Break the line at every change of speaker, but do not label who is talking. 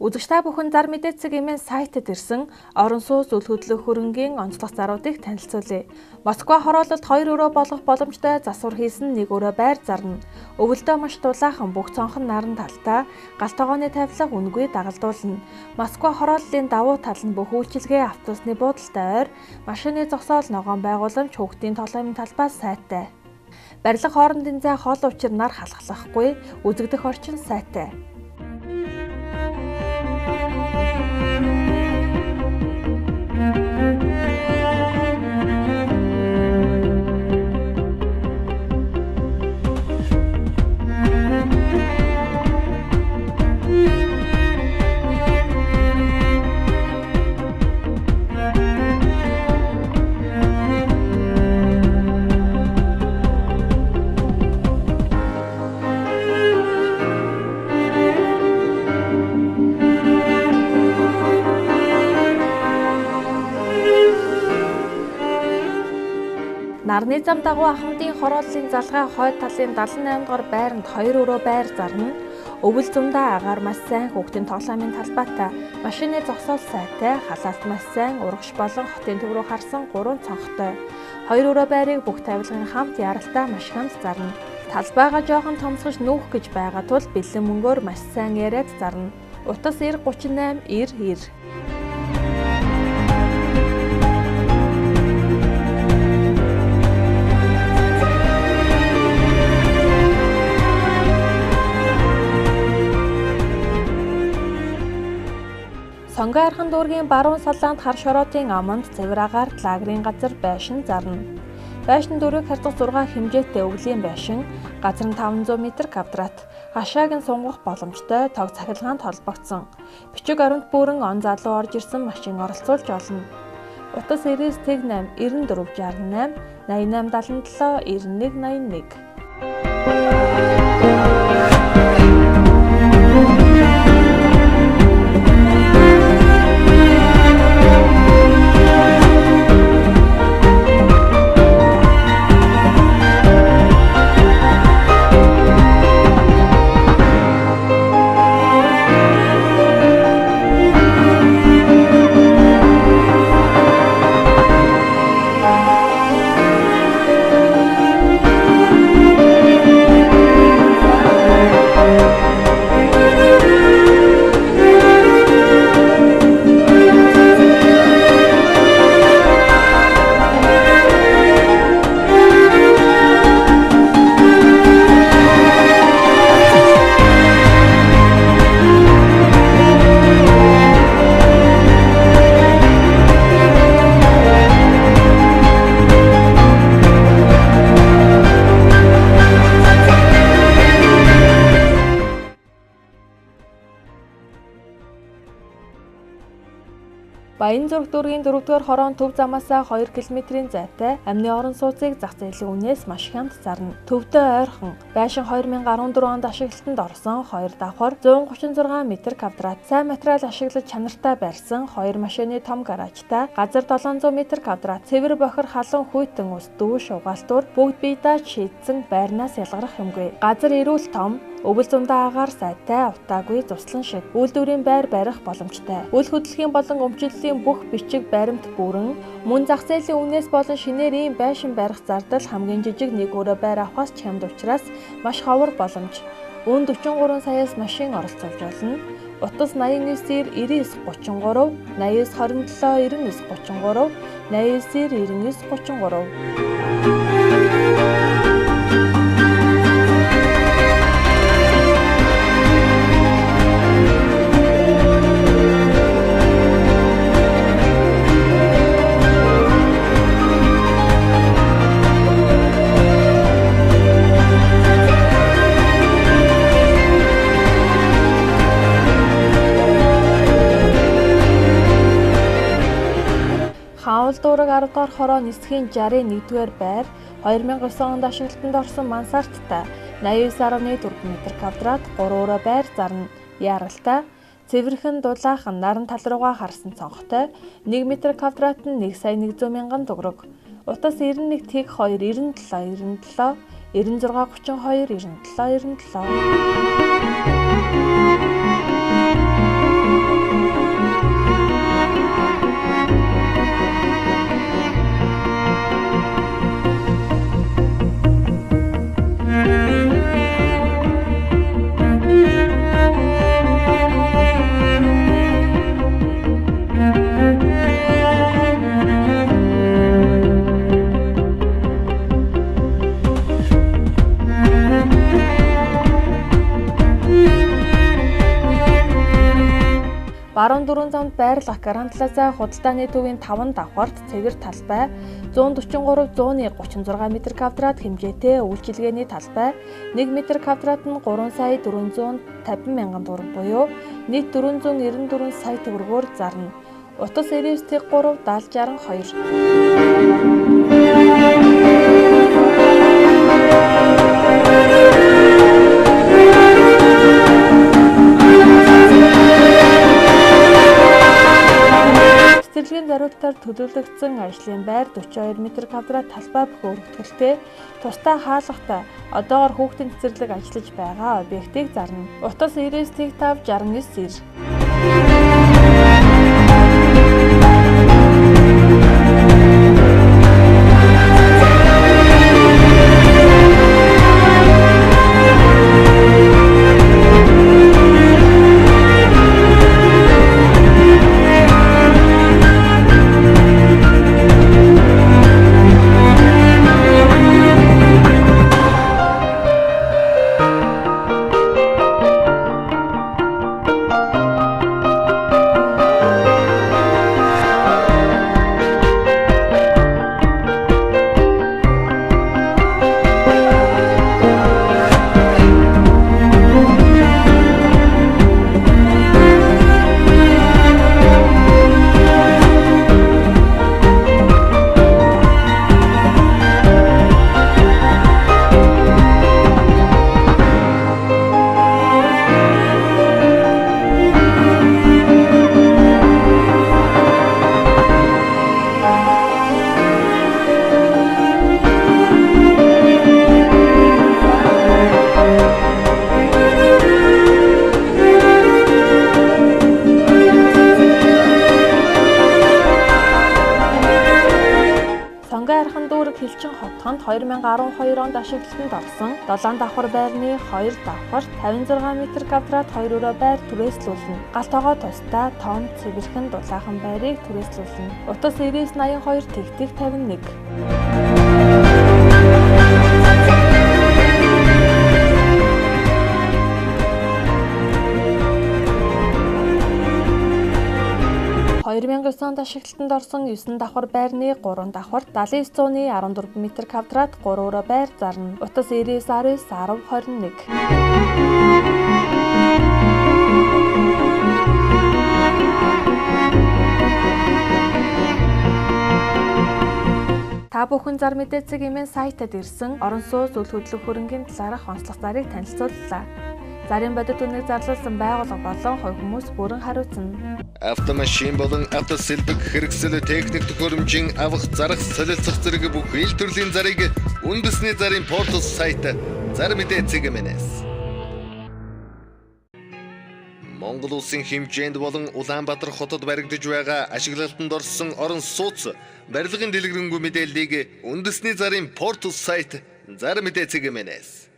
Үзэгч та бүхэн зар мэдээ цагийн сайтад ирсэн орон сууц үйл хөдлөх хөрөнгийн онцлог заруудыг танилцуулъя. Москва хороололд 2 өрөө болгох боломжтой засвар хийсэн 1 өрөө байр зарна. Өвөлдөө маш дулаахан бүх цонхон наран талтай галт тогооны тавилга үнгүй дагалдуулна. Москва хорооллын давуу тал нь бүх үйлчилгээ автобусны буудалтай ойр, машины зогсоол ногоон байгууламж хүүхдийн тоглоомын талбайс сайтай. Барилга хоорондын зай хол учир нар халахлахгүй, үзэгдэх орчин сайтай. Нарны зам дагуу ахмадын хорооллын залгай хойд талын 78 дугаар байранд 2 өрөө байр зарна. Өвөл зундаа агаар маш сайн, хүүхдийн тоглоомын талбайтай, машины зогсоол сайтай, халаалт маш сайн, урагш болон хотын төв рүү харсан 3 цонхтой. 2 өрөө байрыг бүх тавилгын хамт яралтай маш хамт зарна. Талбайгаа жоохон томсгож нүүх гэж байгаа тул бэлэн мөнгөөр маш сайн яриад зарна. Утас 938 90. Сонгой архан дүүргийн баруун салаанд хар шороотын аманд цэвэр агаар лагерийн газар байшин зарна. Байшин дүүрийг харьцах 6 хэмжээтэй өвлийн байшин, газар нь 500 м², хашааг нь сунгах боломжтой тог цахилгаанд холбогдсон. Бичиг оронт бүрэн он залуу орж ирсэн машин оролцуулж олно. Утас 99 94 68 88 77 91 81. Баянзүрх дүүргийн 4-р хорон төв замаасаа 2 км-ийн зайтай амны орон сууцыг зах зээлийн үнээс маш хямд зарна. Төвдөө ойрхон байшин 2014 онд ашиглалтанд орсон 2 давхар 136 м², сайн материал ашиглаж чанартай барьсан 2 машины том гаражтай, газар 700 м², цэвэр бохир халуун хүйтэн ус дүүш угаалтуур бүгд бие дааж шийдсэн байрнаас ялгарах юмгүй. Газар эрүүл том, өвөл зундаа агаар сайтай, утаагүй цуслан шиг үйлдвэрийн байр барих боломжтой. Үйл хөдлөлийн болон өмчлөлийн бүх бичиг баримт бүрэн мөн зах зээлийн үнээс болон шинээр ийм байшин барих зардал хамгийн жижиг 1 өрөө байр авахаас чамд учраас маш ховор боломж. Үүнд 43 саяас машин оролцуулж болно. Утас 89 99 33, 89 27 99 33, 89 99 33. Хаул дүүрэг 10 дугаар хороо нисхийн 61-р байр 2009 онд ашиглалтанд орсон мансарттай 89.4 м², 3 өрөө байр зарна. Яралтай цэвэрхэн дулаахан наран тал руугаа харсан цонхтой 1 м²-т нь 1,100,000 төгрөг. Утас 91 тэг 2 97 97 96 32 97 97. 64 замд байрлах Гранд Плаза худалдааны төвийн 5 давхарт цэвэр талбай, 143-100-ны 36 м2 хэмжээтэй үйлчилгээний талбай, 1 м2-т нь 3 сая 450 мянган төгрөг буюу нийт 494 сая төгрөгөөр зарна. Утас 99-3 7062. Цэцэрлэгийн зориулалтаар төлөвлөгдсөн ажлын байр 42 м2 талбай бүхэн өргөтгөлтэй тусдаа хаалгатай одоогоор хүүхдийн цэцэрлэг ажиллаж байгаа объектыг зарна. Утас 99-5 69 Архан дүүрэг Хилчин хотхонд 2012 онд ашиглалтанд орсон 7 давхар байрны 2 давхарт 56 м2 2 өрөө байр түрээслүүлнэ. Гал тоогоо тусдаа том цэвэрхэн дулаахан байрыг түрээслүүлнэ. Утас 9982 51. онд ашиглалтанд орсон 9 давхар байрны 3 давхарт 79-100-ны 14 м2 3 өрөө байр зарна. Утас 99-19 10. Та бүхэн зар мэдээ цагийн сайтад ирсэн орон сууц үйл хөдлөх хөрөнгийн талаарх онцлог зарыг танилцууллаа. Зарын бодит үнэг зарлуулсан байгууллага болон хувь хүмүүс бүрэн хариуцна.
Автомашин болон автосэлбэг хэрэгсэл техник төхөөрөмжийн авах зарах солилцох зэрэг бүх ил төрлийн зарыг үндэсний зарын портал сайт зар мэдээ цэгмэнээс Монгол улсын хэмжээнд болон Улаанбаатар хотод баригдаж байгаа ашиглалтанд орсон орон сууц барилгын дэлгэрэнгүй мэдээллийг үндэсний зарын портал сайт зар мэдээ цэгмэнээс